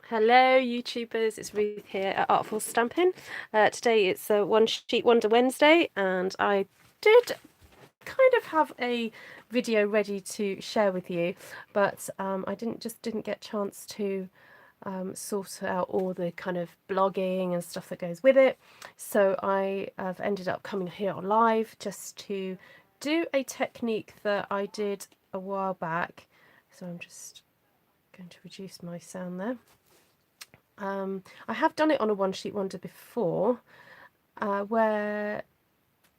Hello YouTubers, it's Ruth here at Artful Stampin'. Today it's a One Sheet Wonder Wednesday, and I did kind of have a video ready to share with you, but I didn't get a chance to sort out all the kind of blogging and stuff that goes with it. So I have ended up coming here on live just to do a technique that I did a while back. So I'm just going to reduce my sound there. I have done it on a One Sheet Wonder before, where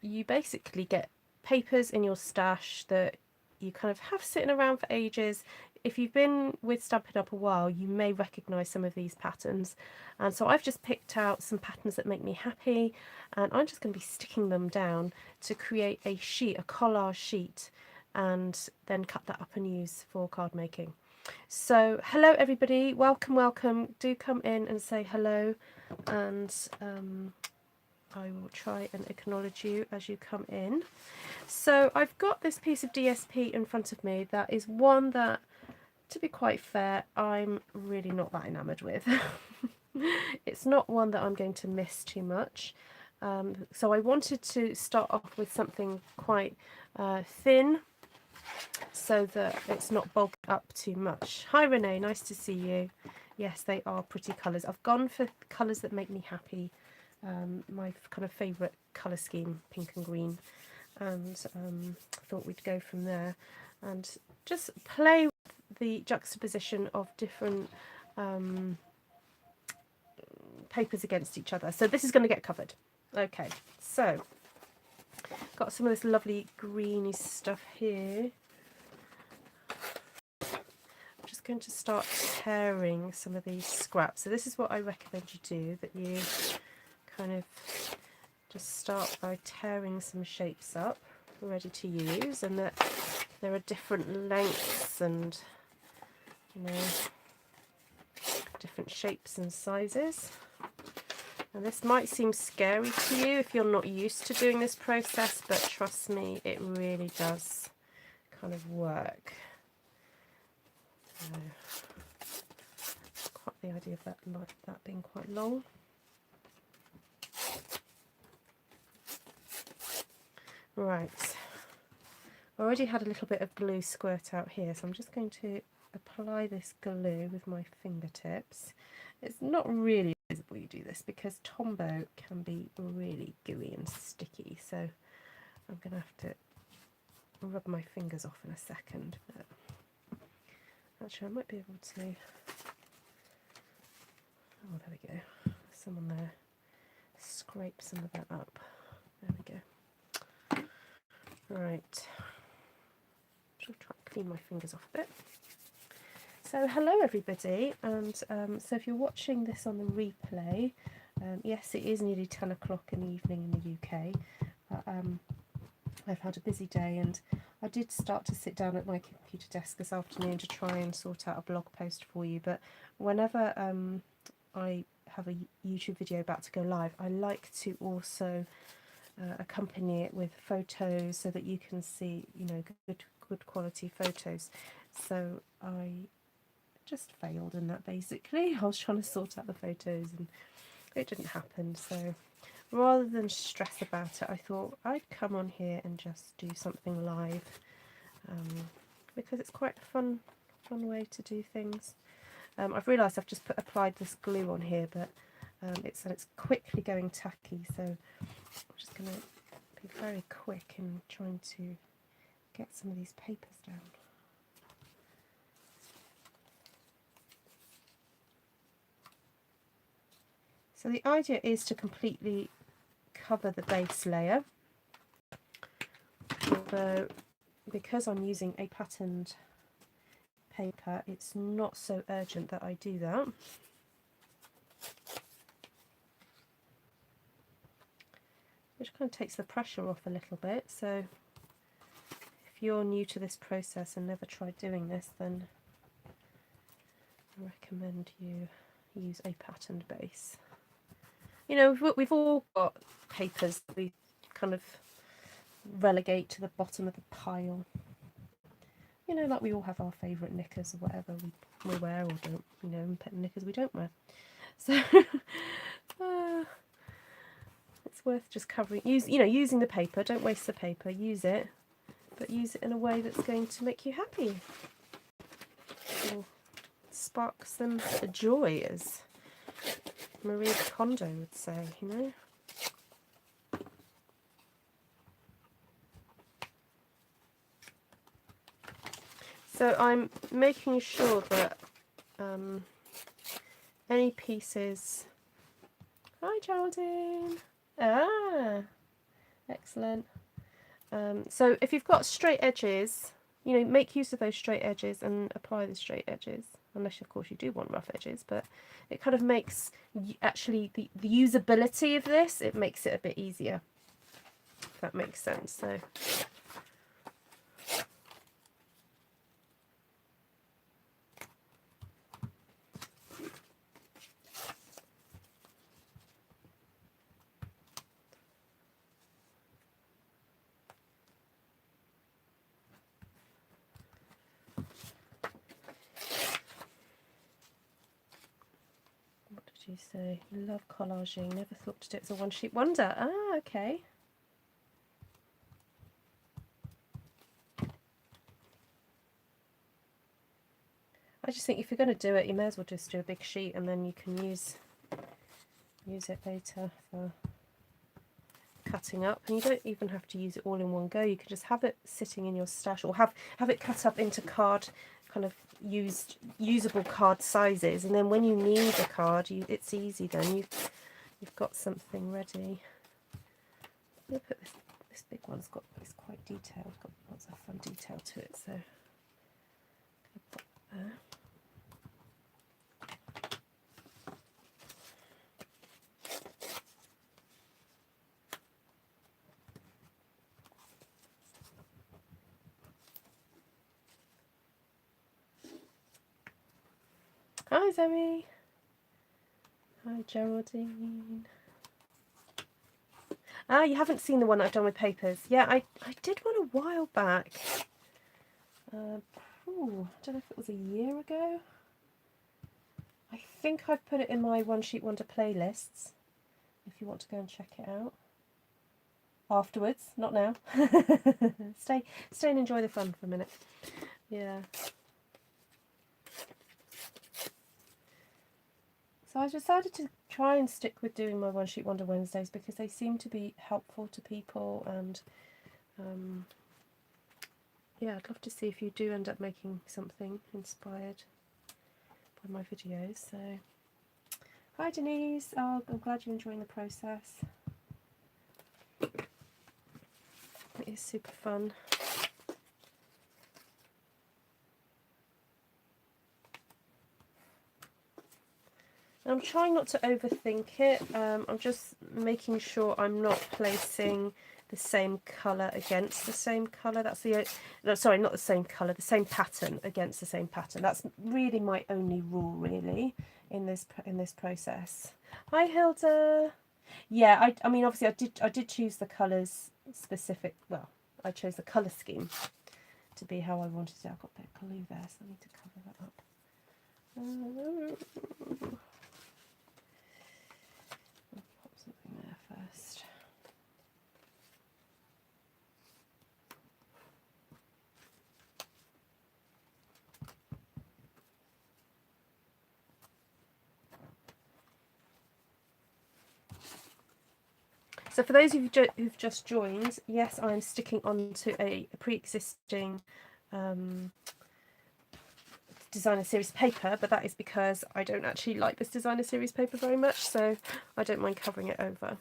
you basically get papers in your stash that you kind of have sitting around for ages. If you've been with Stampin' Up a while, you may recognise some of these patterns. And so I've just picked out some patterns that make me happy, and I'm just going to be sticking them down to create a sheet, a collage sheet, and then cut that up and use for card making. So hello everybody, welcome, do come in and say hello, and I will try and acknowledge you as you come in. So I've got this piece of DSP in front of me that is one that, to be quite fair, I'm really not that enamoured with. It's not one that I'm going to miss too much. So I wanted to start off with something quite thin, so that it's not bulked up too much. Hi Renee, nice to see you. Yes, they are pretty colours. I've gone for colours that make me happy. My kind of favourite colour scheme, pink and green, and thought we'd go from there and just play with the juxtaposition of different papers against each other. So this is going to get covered. Okay, so got some of this lovely greeny stuff here. Going to start tearing some of these scraps. So this is what I recommend you do, that you kind of just start by tearing some shapes up ready to use, and that there are different lengths and, you know, different shapes and sizes. And this might seem scary to you if you're not used to doing this process, but trust me, it really does kind of work. Quite the idea of that being quite long. Right, I already had a little bit of glue squirt out here, so I'm just going to apply this glue with my fingertips. It's not really visible you do this because Tombow can be really gooey and sticky, so I'm going to have to rub my fingers off in a second. But actually, I might be able to. Oh, there we go. Some on there. Scrape some of that up. There we go. Right. I'll try and clean my fingers off a bit. So hello everybody, and so if you're watching this on the replay, yes, it is nearly 10 o'clock in the evening in the UK. But, I've had a busy day, and I did start to sit down at my computer desk this afternoon to try and sort out a blog post for you, but whenever I have a YouTube video about to go live, I like to also accompany it with photos so that you can see, you know, good quality photos. So I just failed in that basically. I was trying to sort out the photos and it didn't happen, so rather than stress about it, I thought I'd come on here and just do something live, because it's quite a fun way to do things. I've realised I've just applied this glue on here, but it's quickly going tacky, so I'm just going to be very quick in trying to get some of these papers down. So the idea is to completely cover the base layer, although because I'm using a patterned paper, it's not so urgent that I do that. Which kind of takes the pressure off a little bit, so if you're new to this process and never tried doing this, then I recommend you use a patterned base. You know, we've all got papers that we kind of relegate to the bottom of the pile. You know, like we all have our favourite knickers or whatever. We we wear or don't, you know, and knickers we don't wear. So it's worth just covering, using the paper. Don't waste the paper, use it, but use it in a way that's going to make you happy or spark some joy, as Marie Kondo would say, you know. So I'm making sure that any pieces... Hi Geraldine! Ah, excellent. So if you've got straight edges, you know, make use of those straight edges and apply the straight edges, unless of course you do want rough edges, but it kind of makes actually the usability of this, it makes it a bit easier, if that makes sense. So you say you love collaging, never thought to do it as a one sheet wonder. Ah, okay. I just think if you're going to do it, you may as well just do a big sheet, and then you can use it later for cutting up. And you don't even have to use it all in one go. You can just have it sitting in your stash, or have it cut up into kind of usable card sizes, and then when you need a card, it's easy. Then you've got something ready. Look at this big one's it's quite detailed. Got lots of fun detail to it. So put that there. Hi Zoe. Hi Geraldine. Ah, you haven't seen the one I've done with papers. Yeah, I did one a while back. I don't know if it was a year ago. I think I've put it in my One Sheet Wonder playlists, if you want to go and check it out. Afterwards, not now. Stay and enjoy the fun for a minute. Yeah. So I decided to try and stick with doing my One Sheet Wonder Wednesdays because they seem to be helpful to people, and yeah, I'd love to see if you do end up making something inspired by my videos. So hi Denise, oh, I'm glad you're enjoying the process. It is super fun. I'm trying not to overthink it. I'm just making sure I'm not placing the same colour against the same colour. That's the no, sorry, not the same colour, the same pattern against the same pattern. That's really my only rule, really, in this process. Hi Hilda. Yeah, I mean obviously I did choose the colours specific. Well, I chose the colour scheme to be how I wanted it. I've got a bit of glue there, so I need to cover that up. Pop something there first. So for those of you who've just joined, yes, I'm sticking on to a pre-existing designer series paper, but that is because I don't actually like this designer series paper very much, so I don't mind covering it over.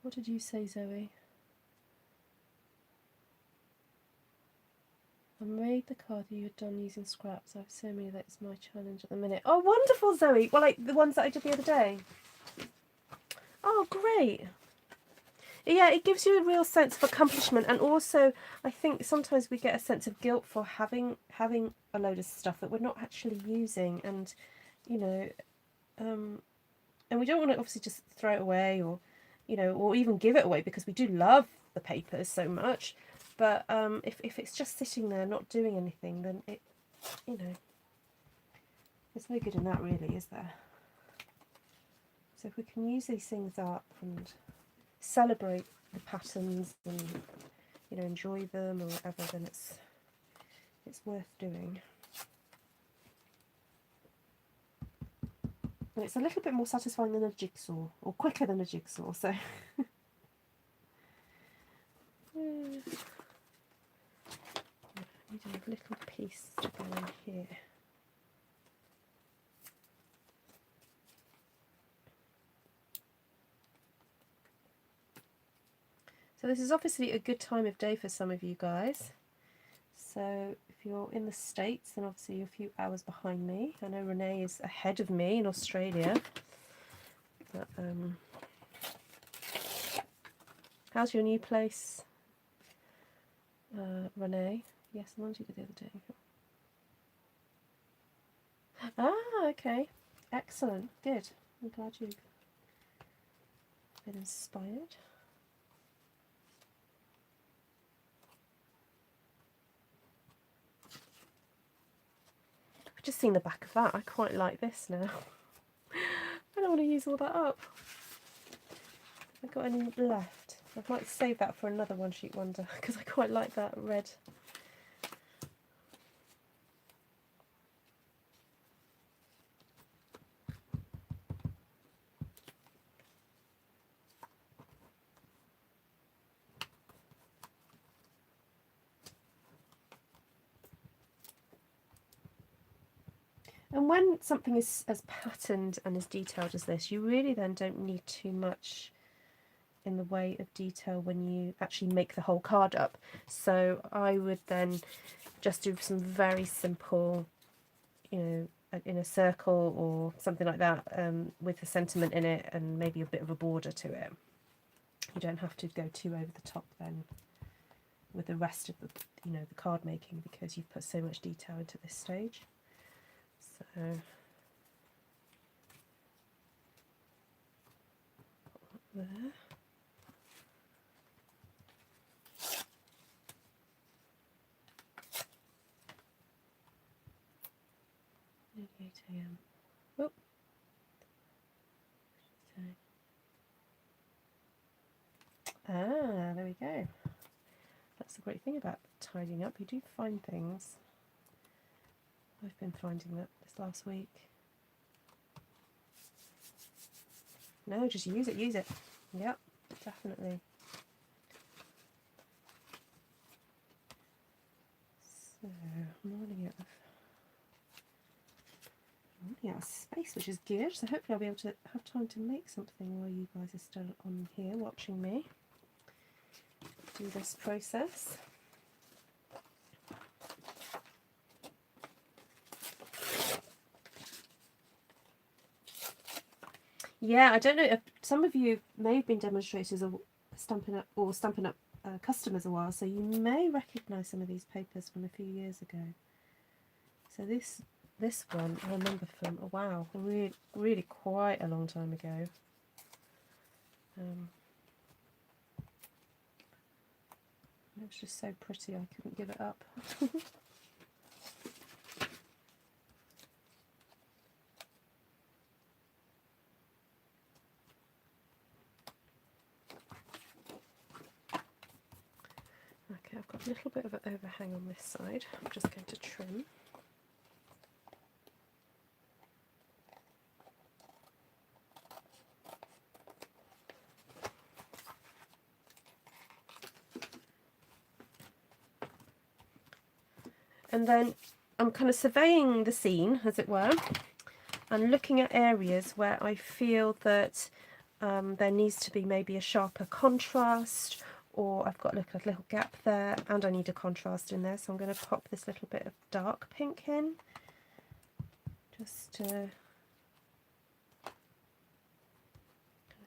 What did you say, Zoe? I made the card that you had done using scraps. I have so many that it's my challenge at the minute. Oh, wonderful, Zoe! Well, like the ones that I did the other day. Oh, great! Yeah, it gives you a real sense of accomplishment, and also I think sometimes we get a sense of guilt for having a load of stuff that we're not actually using, and you know, and we don't want to obviously just throw it away, or you know, or even give it away, because we do love the papers so much. But if it's just sitting there not doing anything, then it, you know, there's no good in that, really, is there? So if we can use these things up and celebrate the patterns and, you know, enjoy them or whatever, then it's worth doing. And it's a little bit more satisfying than a jigsaw, or quicker than a jigsaw, so I need a little piece to go in here. So this is obviously a good time of day for some of you guys. So if you're in the States, then obviously you're a few hours behind me. I know Renee is ahead of me in Australia. But, how's your new place, Renee? Yes, the ones you did the other day. Ah, okay. Excellent. Good. I'm glad you've been inspired. I've just seen the back of that. I quite like this now. I don't want to use all that up. Have I got any left? I might save that for another one sheet wonder, because I quite like that red. And when something is as patterned and as detailed as this, you really then don't need too much in the way of detail when you actually make the whole card up. So I would then just do some very simple, you know, in a circle or something like that, with the sentiment in it and maybe a bit of a border to it. You don't have to go too over the top then with the rest of the, you know, the card making, because you've put so much detail into this stage. So there. Nearly 8 AM. Oh. Ah, there we go. That's the great thing about tidying up. You do find things. I've been finding that this last week. No, just use it, use it. Yep, definitely. So, I'm running out of space, which is good. So hopefully I'll be able to have time to make something while you guys are still on here watching me do this process. Yeah, I don't know if some of you may have been demonstrators or Stampin' Up customers a while, so you may recognise some of these papers from a few years ago. So this one I remember from, oh wow, really quite a long time ago. It was just so pretty I couldn't give it up. Okay, I've got a little bit of an overhang on this side. I'm just going to trim. And then I'm kind of surveying the scene, as it were, and looking at areas where I feel that there needs to be maybe a sharper contrast, or I've got a little gap there and I need a contrast in there, so I'm going to pop this little bit of dark pink in just to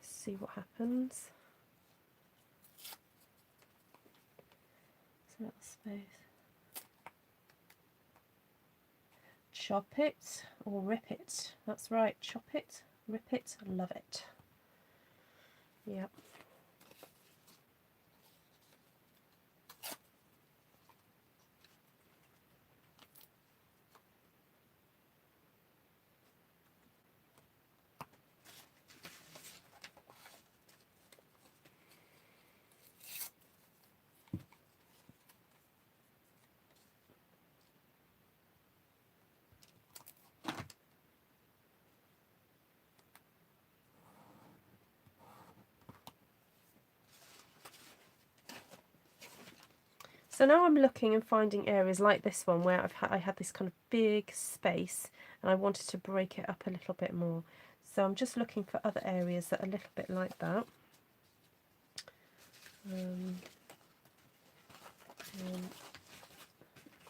see what happens. a little space. Chop it or rip it. That's right, chop it, rip it, love it. Yep. So now I'm looking and finding areas like this one where I had this kind of big space and I wanted to break it up a little bit more. So I'm just looking for other areas that are a little bit like that. And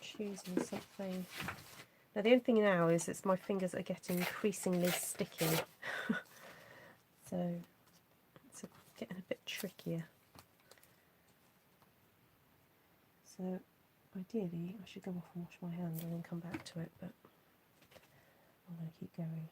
choosing something. Now the only thing now is my fingers are getting increasingly sticky. So it's getting a bit trickier. So ideally I should go off and wash my hands and then come back to it, but I'm going to keep going.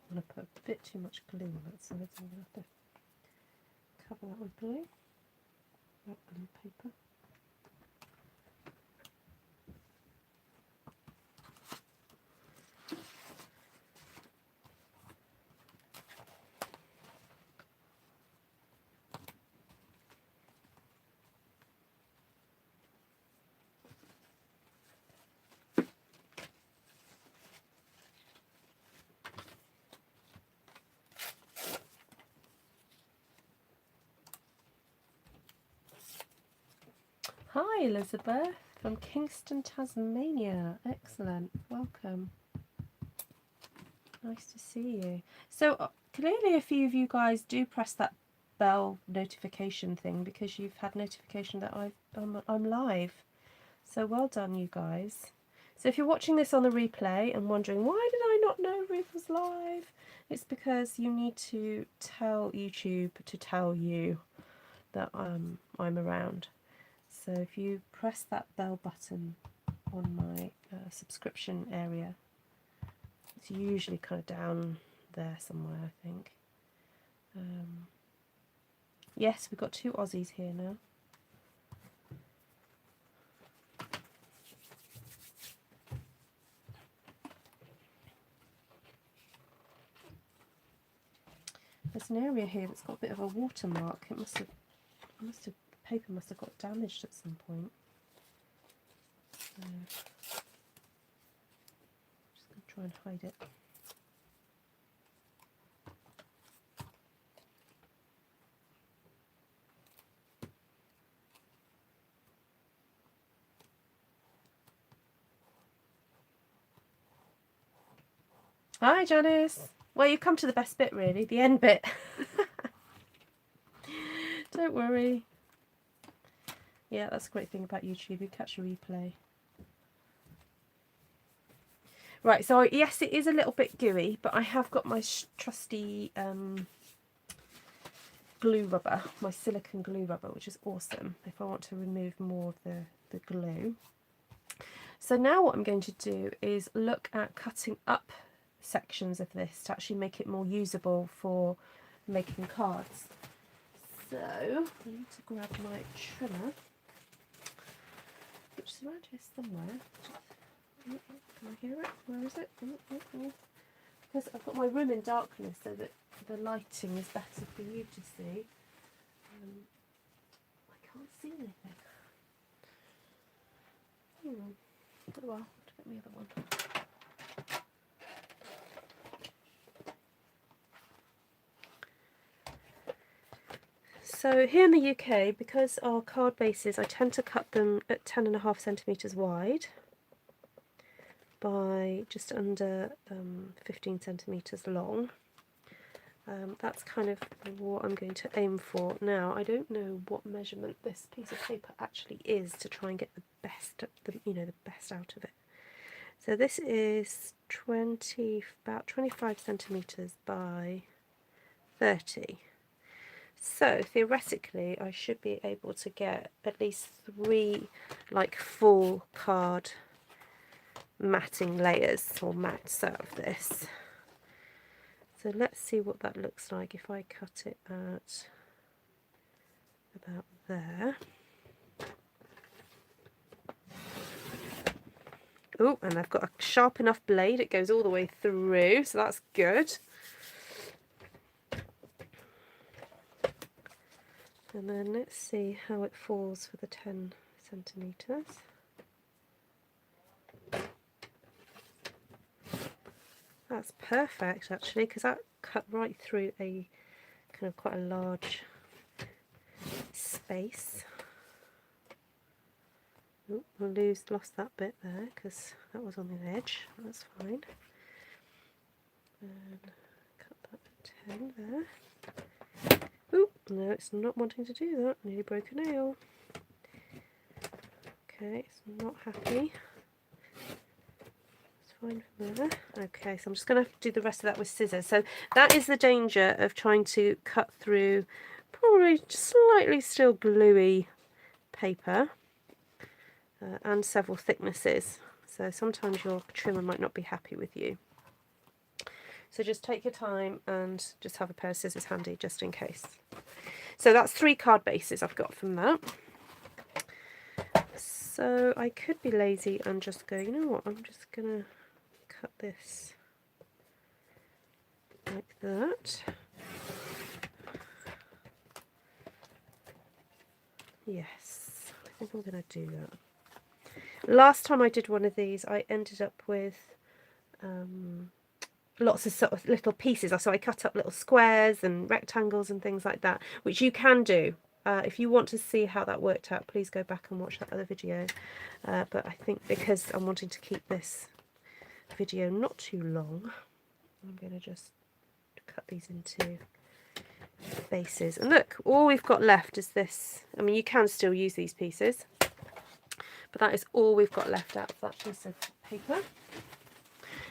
I'm going to put a bit too much glue on that side, so I'm going to have to cover that with glue, wrap glue paper. Hi Elizabeth from Kingston, Tasmania. Excellent, welcome. Nice to see you. So clearly a few of you guys do press that bell notification thing because you've had notification that I'm live. So well done you guys. So if you're watching this on the replay and wondering why did I not know Ruth was live, it's because you need to tell YouTube to tell you that I'm around. So if you press that bell button on my subscription area, it's usually kind of down there somewhere, I think. Yes, we've got 2 Aussies here now. There's an area here that's got a bit of a watermark. It must have, the paper must have got damaged at some point. So, I'm just going to try and hide it. Hi Janice! Well, you've come to the best bit really, the end bit. Don't worry. Yeah, that's a great thing about YouTube, you catch a replay. Right, so yes, it is a little bit gooey, but I have got my trusty glue rubber, my silicone glue rubber, which is awesome if I want to remove more of the glue. So now what I'm going to do is look at cutting up sections of this to actually make it more usable for making cards. So I need to grab my trimmer, which is around here somewhere. Can I hear it? Where is it? Because I've got my room in darkness so that the lighting is better for you to see. I can't see anything. Oh well, I'll get the other one. So here in the UK, because our card bases, I tend to cut them at 10.5 centimetres wide by just under 15 centimetres long. That's kind of what I'm going to aim for. Now, I don't know what measurement this piece of paper actually is to try and get the best, the best out of it. So this is about 25 centimeters by 30. So theoretically, I should be able to get at least 3 like full card matting layers or mats out of this. So let's see what that looks like if I cut it at about there. Oh, and I've got a sharp enough blade, it goes all the way through, so that's good. And then let's see how it falls for the 10 centimeters. That's perfect actually, because that cut right through a kind of quite a large space. Oh, I lost that bit there because that was on the edge. That's fine. And cut that at 10 there. Oh, no, it's not wanting to do that. Nearly broke a nail. Okay, it's not happy. It's fine from there. Okay, so I'm just going to do the rest of that with scissors. So that is the danger of trying to cut through probably slightly still gluey paper. And several thicknesses, so sometimes your trimmer might not be happy with you. So just take your time and just have a pair of scissors handy just in case. So that's 3 card bases I've got from that. So I could be lazy and just go, you know what, I'm just going to cut this like that. Yes, I think I'm going to do that. Last time I did one of these, I ended up with lots of sort of little pieces. So I cut up little squares and rectangles and things like that, which you can do. If you want to see how that worked out, please go back and watch that other video. But I think because I'm wanting to keep this video not too long, I'm going to just cut these into bases. And look, all we've got left is this. I mean, you can still use these pieces, but that is all we've got left out of that piece of paper.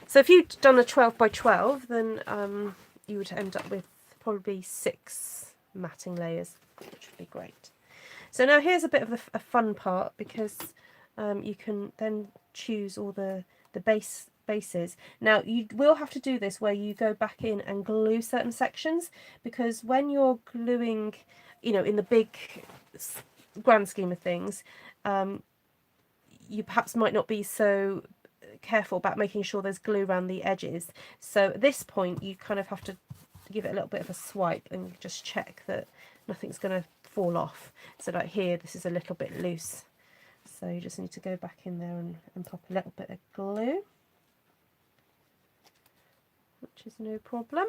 So if you'd done a 12 by 12, then you would end up with probably 6 matting layers, which would be great. So now here's a bit of a fun part, because you can then choose all the bases. Now you will have to do this where you go back in and glue certain sections, because when you're gluing, in the big grand scheme of things, you perhaps might not be so careful about making sure there's glue around the edges. So at this point you kind of have to give it a little bit of a swipe and just check that nothing's going to fall off. So like here, this is a little bit loose, so you just need to go back in there and pop a little bit of glue, which is no problem.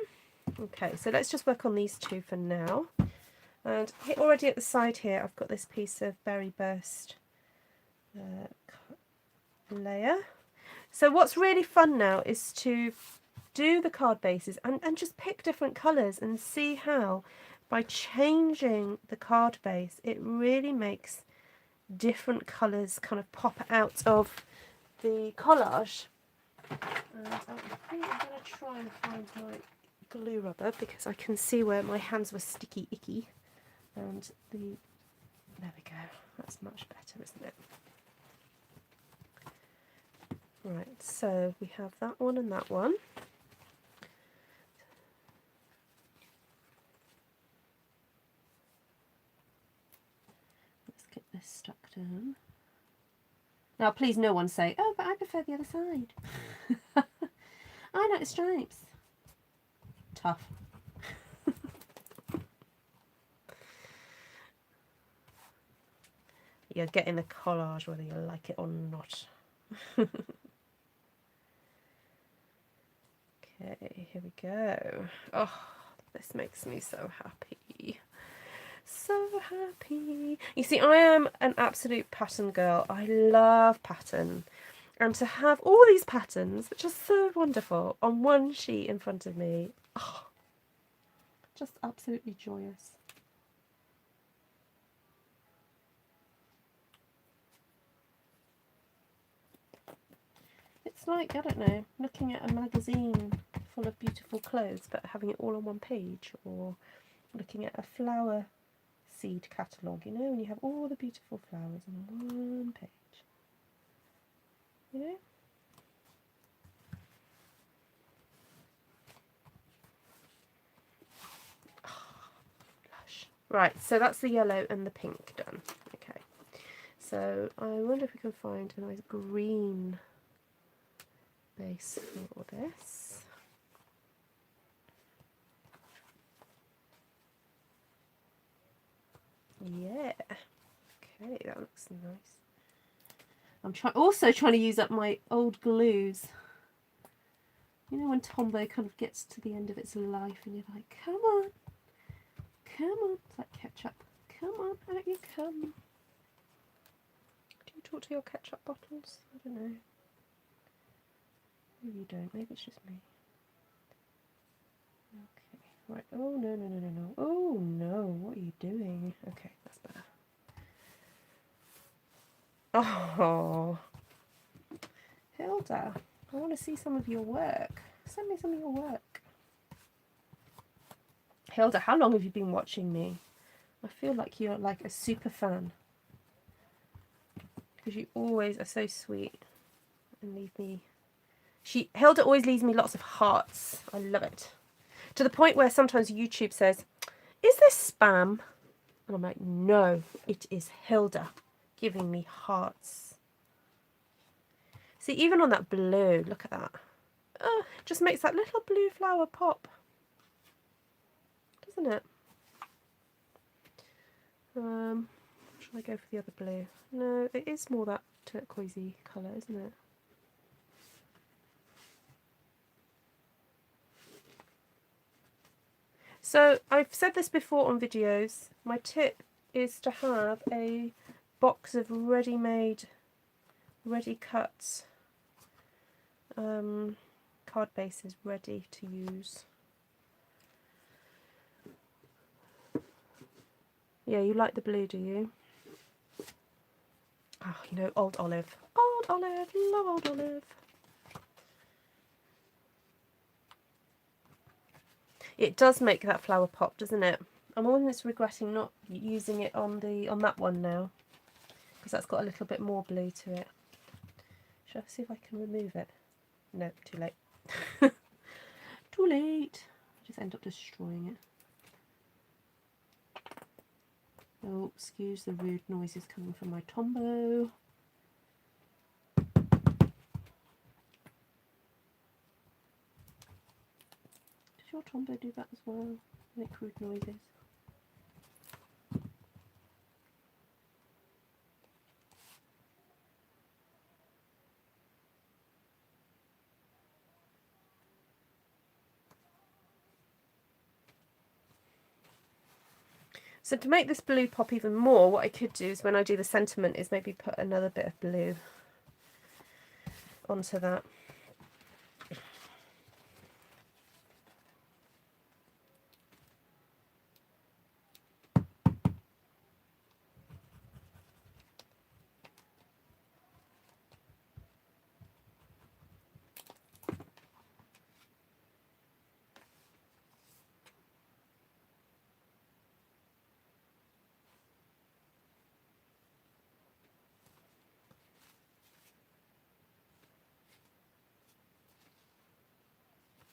Okay, so let's just work on these 2 for now. And already at the side here I've got this piece of berry burst layer. So what's really fun now is to do the card bases and just pick different colours and see how by changing the card base it really makes different colours kind of pop out of the collage. And I think I'm going to try and find my glue rubber, because I can see where my hands were sticky icky, and there we go, that's much better, isn't it? Right, so we have that one and that one. Let's get this stuck down. Now please no one say, oh, but I prefer the other side. I like the stripes. Tough. You're getting the collage whether you like it or not. Okay, here we go. Oh, this makes me so happy. So happy. You see, I am an absolute pattern girl. I love pattern. And to have all these patterns, which are so wonderful, on one sheet in front of me, oh, Just absolutely joyous. It's like, I don't know, looking at a magazine full of beautiful clothes but having it all on one page, or looking at a flower seed catalogue, you know, and you have all the beautiful flowers on one page, you know. Right, so that's the yellow and the pink done. Okay, so I wonder if we can find a nice green base for this. Yeah, okay, that looks nice. I'm also trying to use up my old glues. You know when Tombow kind of gets to the end of its life and you're like, come on, come on. It's like ketchup. Come on, out you come. Do you talk to your ketchup bottles? I don't know. Maybe you don't. Maybe it's just me. Okay, right. Oh, no, no, no, no, no. Oh, no. What are you doing? Okay, that's better. Oh, Hilda, I want to see some of your work. Send me some of your work. Hilda, how long have you been watching me? I feel like you're like a super fan, because you always are so sweet and leave me. Hilda always leaves me lots of hearts. I love it. To the point where sometimes YouTube says, "Is this spam?" And I'm like, "No, it is Hilda giving me hearts." See, even on that blue, look at that. Just makes that little blue flower pop, doesn't it? Should I go for the other blue? No, it is more that turquoisey colour, isn't it? So I've said this before on videos. My tip is to have a box of ready-made, ready-cut card bases ready to use. Yeah, you like the blue, do you? Oh, you know, Old Olive. Old Olive, love Old Olive. It does make that flower pop, doesn't it? I'm almost regretting not using it on that one now, because that's got a little bit more blue to it. Shall I see if I can remove it? No, too late. Too late. I just end up destroying it. Oh, excuse the rude noises coming from my Tombow. Does your Tombow do that as well? Make rude noises. So to make this blue pop even more, what I could do is when I do the sentiment is maybe put another bit of blue onto that.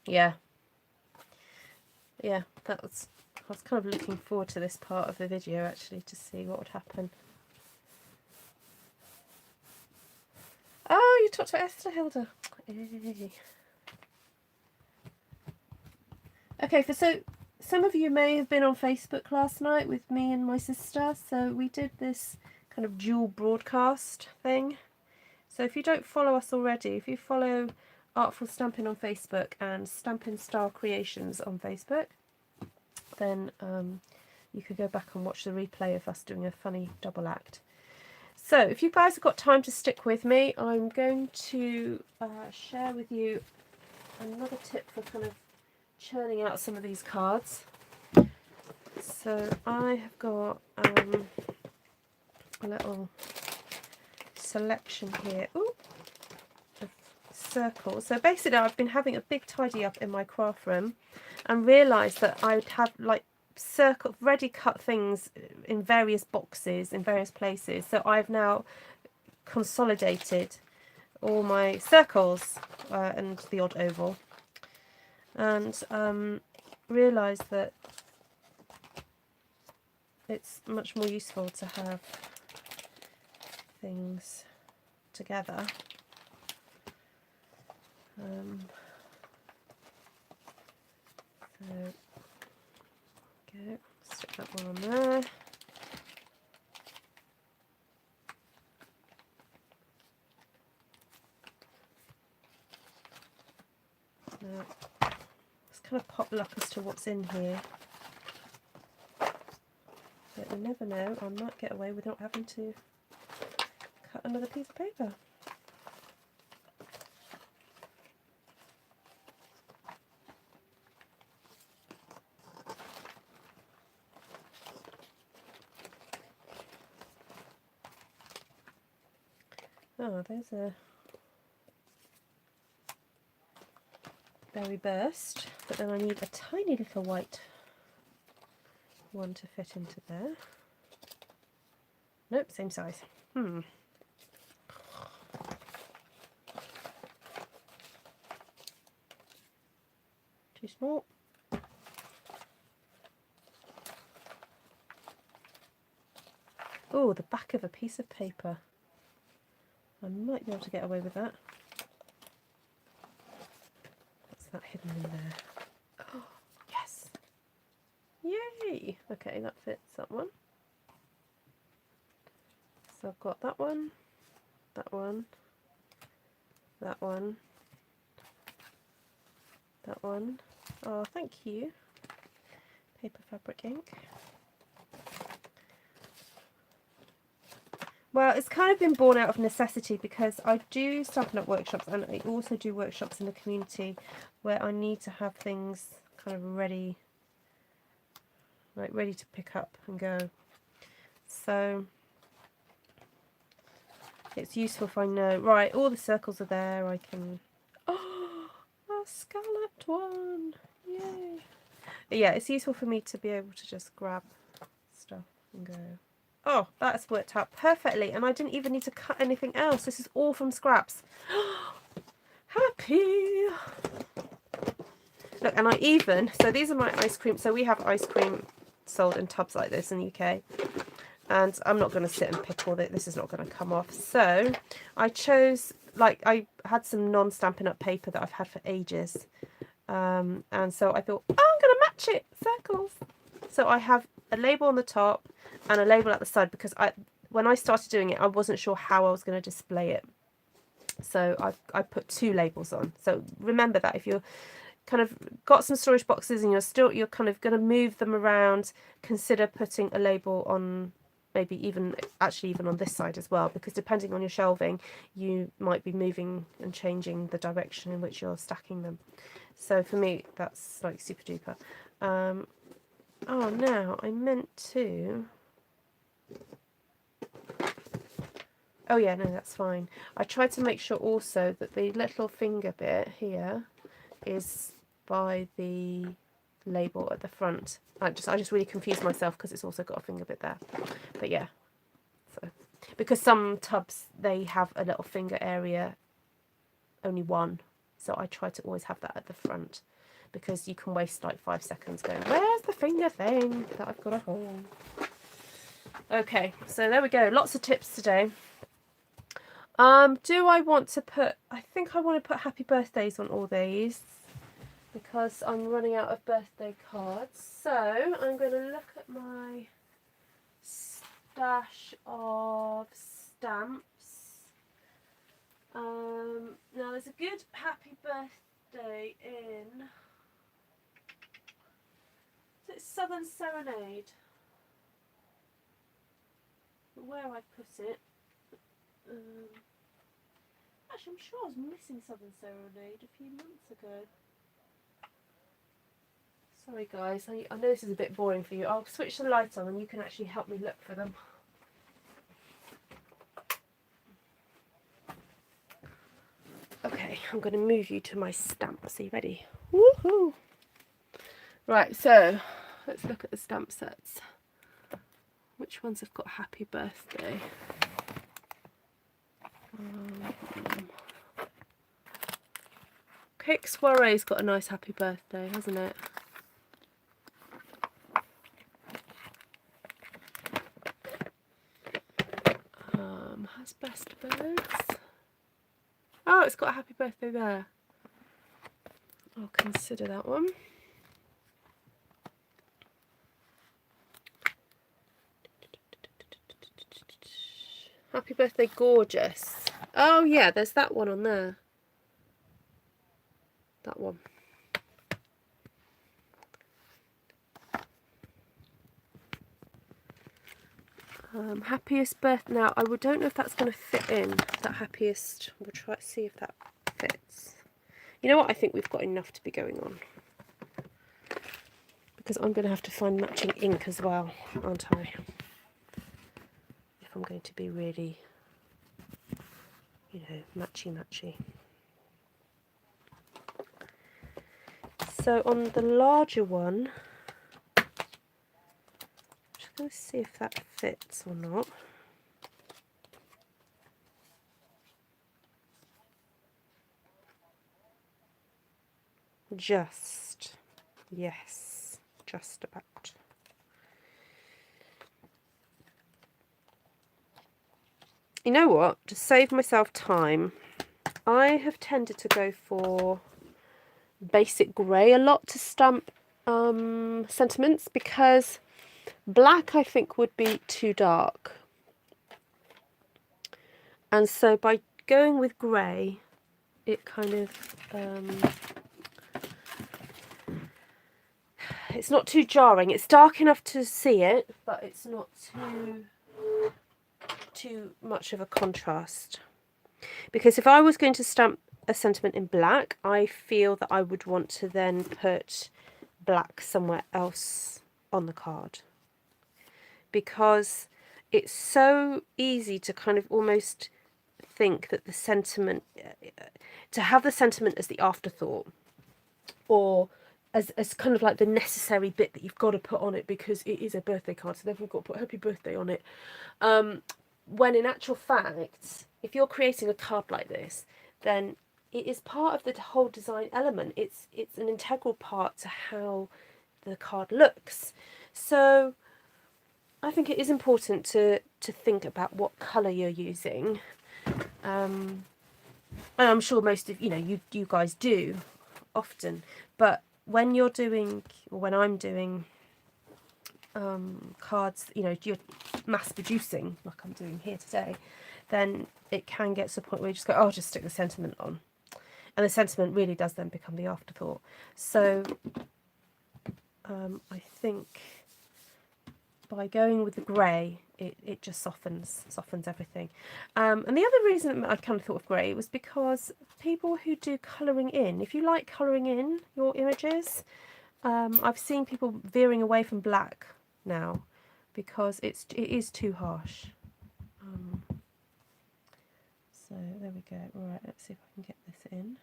Yeah. Yeah, I was kind of looking forward to this part of the video actually, to see what would happen. Oh, you talked to Esther, Hilda. Hey. Okay, so some of you may have been on Facebook last night with me and my sister. So we did this kind of dual broadcast thing. So if you don't follow us already, if you follow Artful Stampin' on Facebook and Stampin' Style Creations on Facebook, then you could go back and watch the replay of us doing a funny double act. So if you guys have got time to stick with me, I'm going to share with you another tip for kind of churning out some of these cards. So I have got a little selection here. Ooh, of circles. So basically I've been having a big tidy up in my craft room and realised that I would have like circle ready cut things in various boxes in various places. So I've now consolidated all my circles and the odd oval, and realised that it's much more useful to have things together. So go, stick that one on there. Now, let's kind of pop luck as to what's in here. But you never know, I might get away without having to cut another piece of paper. Oh, there's a berry burst, but then I need a tiny little white one to fit into there. Nope, same size. Too small. Oh, the back of a piece of paper. I might be able to get away with that. What's that hidden in there? Oh, yes! Yay! Okay, that fits that one. So I've got that one, that one, that one, that one. Oh, thank you. Paper fabric ink. Well, it's kind of been born out of necessity because I do Stampin' Up workshops and I also do workshops in the community where I need to have things kind of ready, like ready to pick up and go. So it's useful if I know, right, all the circles are there, I can... Oh, a scalloped one! Yay! But yeah, it's useful for me to be able to just grab stuff and go. Oh, that's worked out perfectly, and I didn't even need to cut anything else. This is all from scraps. Happy! Look, and I even, so these are my ice cream. So we have ice cream sold in tubs like this in the UK. And I'm not going to sit and pick all that. This is not going to come off. So I chose, like, I had some non-Stampin' Up paper that I've had for ages. And so I thought, oh, I'm going to match it. Circles. So I have a label on the top and a label at the side because when I started doing it, I wasn't sure how I was going to display it. So I put two labels on. So remember that if you're kind of got some storage boxes and you're kind of going to move them around, consider putting a label on, maybe even on this side as well, because depending on your shelving, you might be moving and changing the direction in which you're stacking them. So for me, that's like super duper. Oh, now I meant to... Oh yeah, no, that's fine. I tried to make sure also that the little finger bit here is by the label at the front. I just really confused myself because it's also got a finger bit there. But yeah, so because some tubs, they have a little finger area, only one. So I try to always have that at the front because you can waste like 5 seconds going, where's the finger thing that I've got to hold? Okay, so there we go. Lots of tips today. Do I want to put, I think I want to put happy birthdays on all these because I'm running out of birthday cards. So I'm going to look at my stash of stamps. Now there's a good happy birthday in, is it Southern Serenade? Where I put it. Actually, I'm sure I was missing Southern Serenade a few months ago. Sorry guys, I know this is a bit boring for you. I'll switch the light on and you can actually help me look for them. Okay, I'm going to move you to my stamps. Are you ready? Woohoo! Right, so let's look at the stamp sets. Which ones have got happy birthday? Cake Soiree's got a nice happy birthday, hasn't it? Has Best Birds. Oh, it's got a happy birthday there. I'll consider that one. Happy birthday, Gorgeous. Oh yeah, there's that one on there. That one. Happiest birthday. Now, I don't know if that's going to fit in. That happiest. We'll try to see if that fits. You know what? I think we've got enough to be going on. Because I'm going to have to find matching ink as well, aren't I? If I'm going to be really, you know, matchy. So on the larger one, I'm just going to see if that fits or not. Just, yes, just about. You know what? To save myself time, I have tended to go for basic grey a lot to stamp sentiments, because black I think would be too dark. And so by going with grey, it kind of it's not too jarring. It's dark enough to see it, but it's not too much of a contrast. Because if I was going to stamp a sentiment in black, I feel that I would want to then put black somewhere else on the card, because it's so easy to kind of almost think that the sentiment, to have the sentiment as the afterthought, or as kind of like the necessary bit that you've got to put on it because it is a birthday card, so therefore we've got to put happy birthday on it. When in actual fact, if you're creating a card like this, then it is part of the whole design element. It's an integral part to how the card looks. So I think it is important to think about what colour you're using. And I'm sure most of you guys do often, but when you're doing, or when I'm doing cards, you're mass producing like I'm doing here today, then it can get to the point where you just go, oh, just stick the sentiment on, and the sentiment really does then become the afterthought. So I think by going with the grey, it just softens everything. And the other reason I kind of thought of grey was because people who do colouring in, if you like colouring in your images, I've seen people veering away from black now because it is too harsh. So there we go. Right, let's see if I can get this in.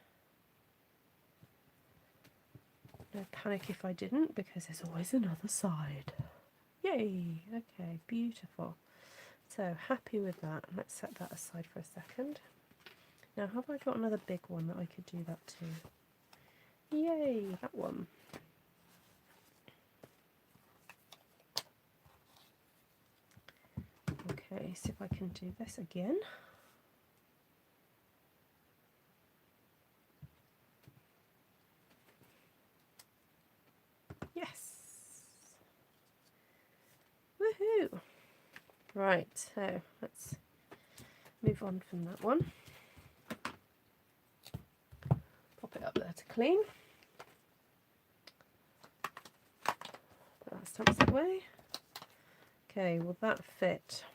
No panic if I didn't, because there's always another side. Yay! Okay, beautiful. So happy with that. Let's set that aside for a second. Now, have I got another big one that I could do that to? Yay, that one. Okay, see if I can do this again. Yes. Woohoo! Right, so let's move on from that one. Pop it up there to clean. Put that stamps away. Okay, will that fit?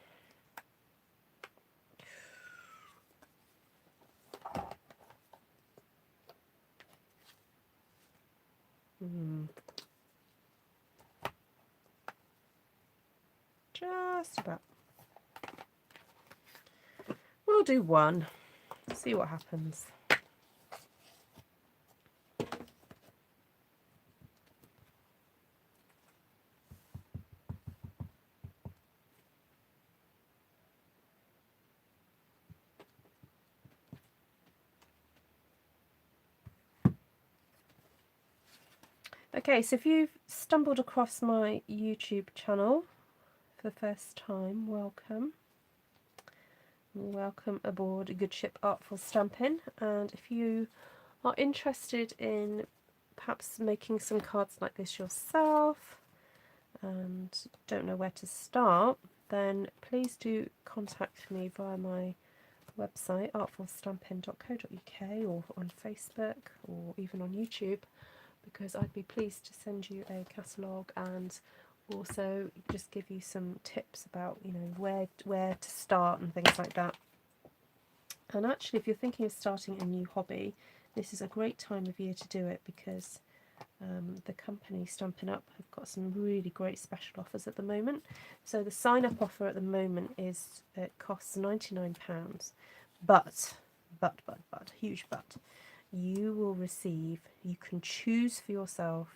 Just about. We'll do one. See what happens. Okay, so if you've stumbled across my YouTube channel for the first time, welcome. Welcome aboard Good Ship Artful Stampin'. And if you are interested in perhaps making some cards like this yourself and don't know where to start, then please do contact me via my website artfulstampin.co.uk or on Facebook or even on YouTube, because I'd be pleased to send you a catalogue and also just give you some tips about, you know, where to start and things like that. And actually, if you're thinking of starting a new hobby, this is a great time of year to do it, because the company Stampin' Up have got some really great special offers at the moment. So the sign-up offer at the moment is, it costs £99, but, huge but, you will receive, you can choose for yourself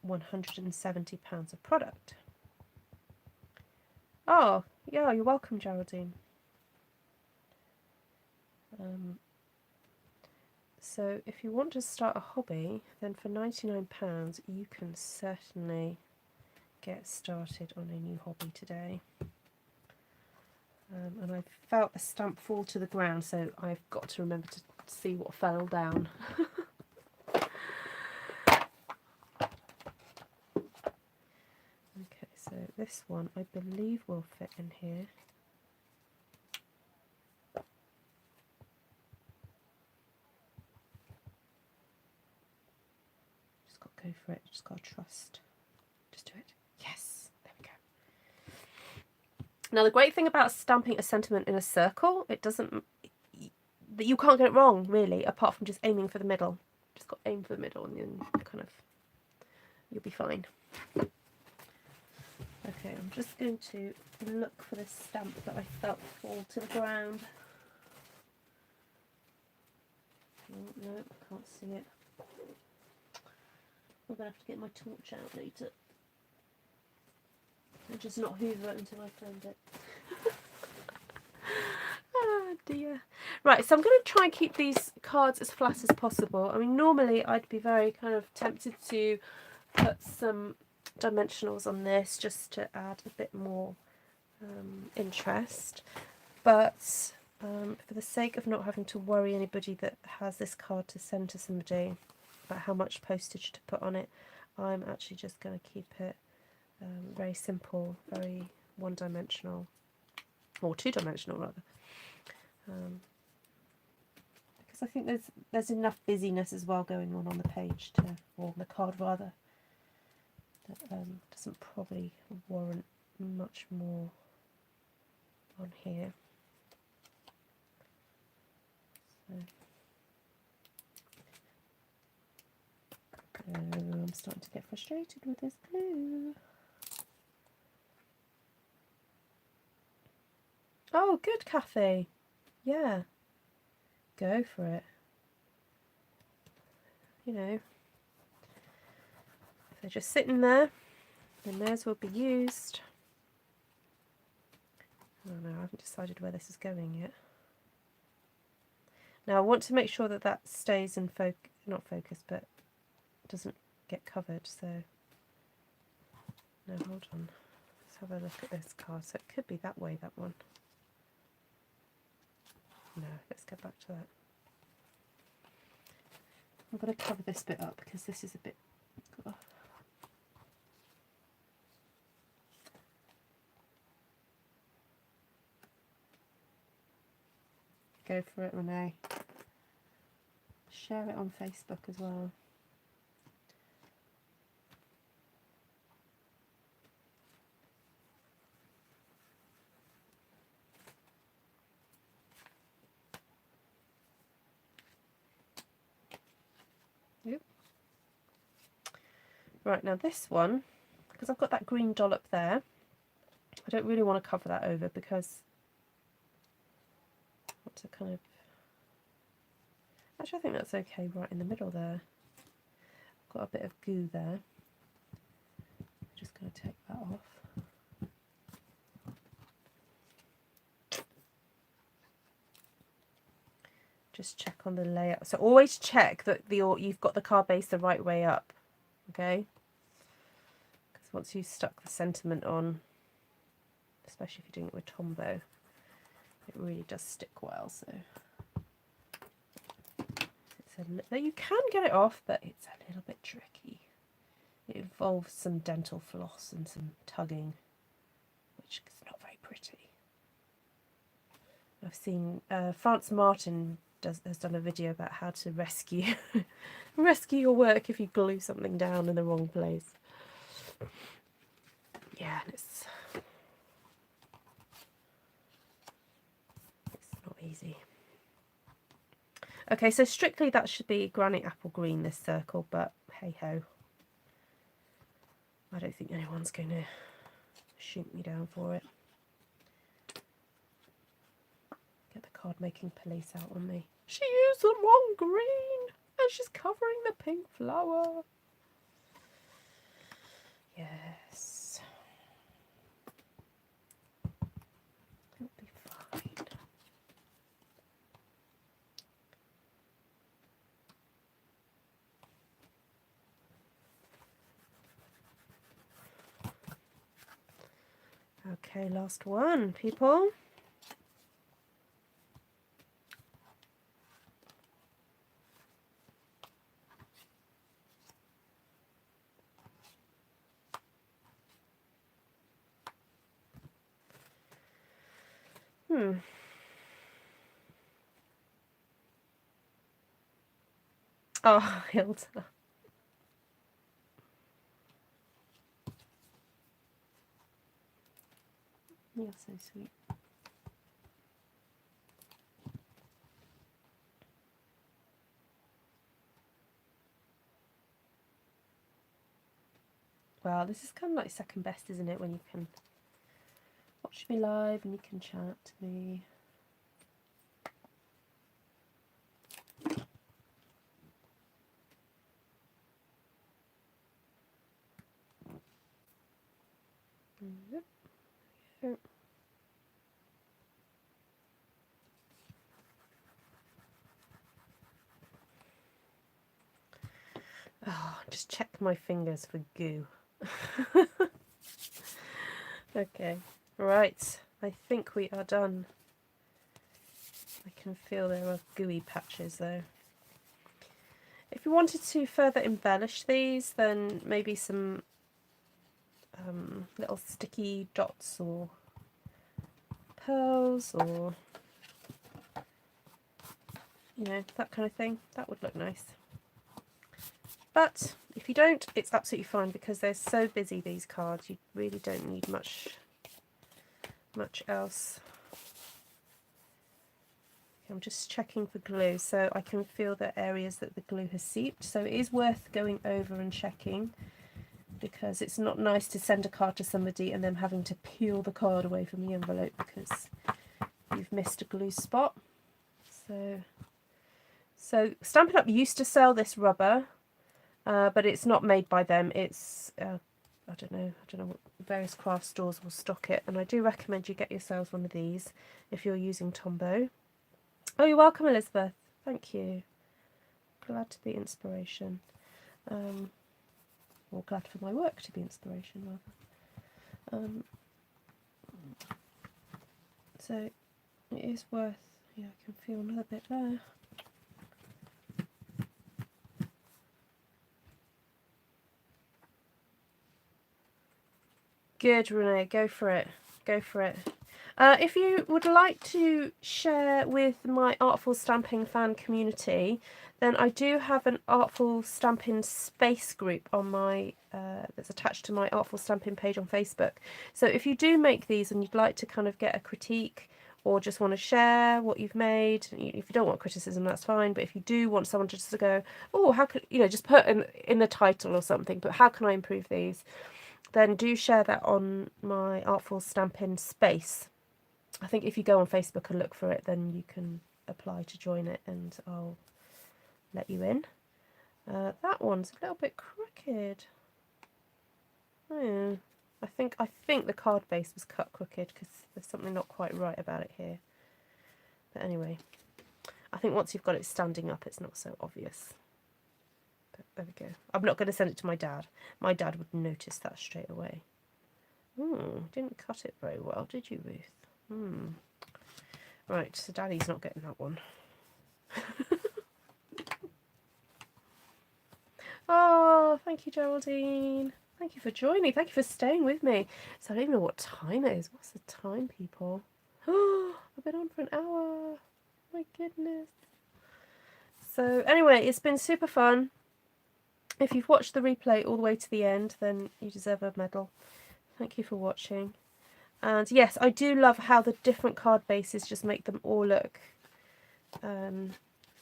£170 of product. Oh, yeah, you're welcome, Geraldine. So if you want to start a hobby, then for £99 you can certainly get started on a new hobby today. And I felt a stamp fall to the ground, so I've got to remember to see what fell down. Okay, so this one I believe will fit in here. Just got to go for it, just got to trust. Just do it. Yes, there we go. Now the great thing about stamping a sentiment in a circle, it doesn't, you can't get it wrong really, apart from just aiming for the middle. Just got to aim for the middle and then kind of, you'll be fine. Okay, I'm just going to look for the stamp that I felt fall to the ground. Oh, no, can't see it. I'm going to have to get my torch out later. And just not hoover it until I find it. Oh dear. Right, so I'm going to try and keep these cards as flat as possible. I mean, normally I'd be very kind of tempted to put some dimensionals on this just to add a bit more interest, but for the sake of not having to worry anybody that has this card to send to somebody about how much postage to put on it, I'm actually just going to keep it very simple, very one-dimensional, or two-dimensional rather, because I think there's enough busyness as well going on the page to, or on the card rather, that doesn't probably warrant much more on here. So, I'm starting to get frustrated with this glue. Oh, good, Kathy. Yeah, go for it. You know, if they're just sitting there, then theirs will be used. Oh no, I haven't decided where this is going yet. Now I want to make sure that that stays in not focus, but doesn't get covered. So no, hold on. Let's have a look at this card. So it could be that way, that one. No, let's go back to that. I'm going to cover this bit up because this is a bit... Oh. Go for it, Renee. Share it on Facebook as well. Right, now this one, because I've got that green dollop there, I don't really want to cover that over because I want to kind of, actually I think that's okay right in the middle there. I've got a bit of goo there. I'm just going to take that off. Just check on the layout. So always check that you've got the card base the right way up, okay? Because once you've stuck the sentiment on, especially if you're doing it with Tombow, it really does stick well. So you can get it off, but it's a little bit tricky. It involves some dental floss and some tugging, which is not very pretty. I've seen France Martin has done a video about how to rescue your work if you glue something down in the wrong place. Yeah, it's not easy. Okay, so strictly that should be granite apple green, this circle, but hey ho. I don't think anyone's going to shoot me down for it. Get the card making police out on me. She used the wrong green and she's covering the pink flower. Yes. It'll be fine. Okay, last one, people. Oh, Hilda. You're so sweet. Well, this is kind of like second best, isn't it? When you can watch me live and you can chat to me. Yep. Oh, just check my fingers for goo. Okay, right. I think we are done. I can feel there are gooey patches though. If you wanted to further embellish these, then maybe some little sticky dots or pearls or, you know, that kind of thing. That would look nice. But if you don't, it's absolutely fine because they're so busy, these cards. You really don't need much else. I'm just checking for glue, so I can feel the areas that the glue has seeped. So it is worth going over and checking, because it's not nice to send a card to somebody and then having to peel the card away from the envelope because you've missed a glue spot. So Stampin' Up used to sell this rubber, but it's not made by them. It's I don't know what various craft stores will stock it, and I do recommend you get yourselves one of these if you're using Tombow. Oh, you're welcome, Elizabeth. Thank you. Glad to be inspiration. Or glad for my work to be inspiration, rather. So it is worth, yeah, I can feel another bit there. Good, Renee, go for it. Go for it. If you would like to share with my Artful Stamping fan community, then I do have an Artful Stamping space group on my that's attached to my Artful Stamping page on Facebook. So if you do make these and you'd like to kind of get a critique or just want to share what you've made, if you don't want criticism, that's fine. But if you do want someone just to go, oh, how could, you know, just put in the title or something, but how can I improve these? then do share that on my Artful Stampin space. I think if you go on Facebook and look for it, then you can apply to join it and I'll let you in. That one's a little bit crooked. Oh, I think the card base was cut crooked because there's something not quite right about it here. But anyway, I think once you've got it standing up, it's not so obvious. But there we go. I'm not going to send it to my dad. My dad would notice that straight away. Didn't cut it very well, did you, Ruth? Right, so Daddy's not getting that one. Oh, thank you, Geraldine. Thank you for joining. Thank you for staying with me. So I don't even know what time it is. What's the time, people? Oh, I've been on for an hour. My goodness. So anyway, it's been super fun. If you've watched the replay all the way to the end, then you deserve a medal. Thank you for watching. And yes, I do love how the different card bases just make them all look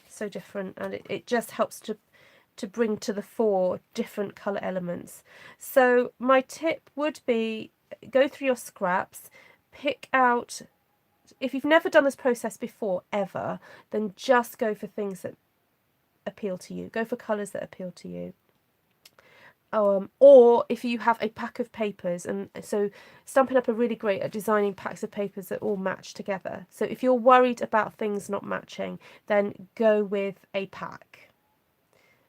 so different, and it just helps to bring to the fore different colour elements. So my tip would be, go through your scraps, pick out, if you've never done this process before ever, then just go for things that appeal to you. Go for colours that appeal to you. Or if you have a pack of papers, and so Stampin' Up! Are really great at designing packs of papers that all match together. So if you're worried about things not matching, then go with a pack.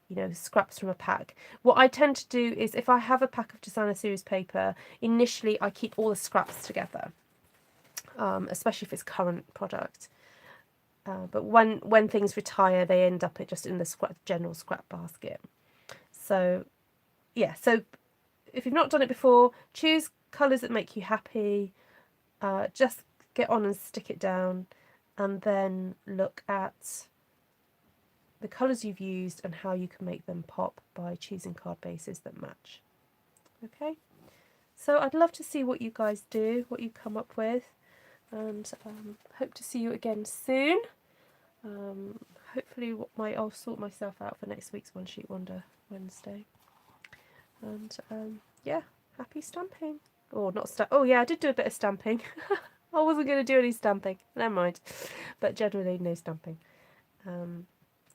You know, scraps from a pack. What I tend to do is, if I have a pack of designer series paper, initially I keep all the scraps together, especially if it's current product. But when things retire, they end up just in the general scrap basket. So yeah, so if you've not done it before, choose colours that make you happy, just get on and stick it down, and then look at the colours you've used and how you can make them pop by choosing card bases that match. Okay, so I'd love to see what you guys do, what you come up with, and hope to see you again soon. Hopefully I'll sort myself out for next week's One Sheet Wonder Wednesday. And yeah, happy stamping. Or not oh yeah, I did do a bit of stamping. I wasn't going to do any stamping. Never mind. But generally, no stamping.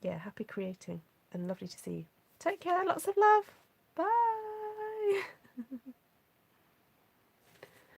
Yeah, happy creating and lovely to see you. Take care. Lots of love. Bye.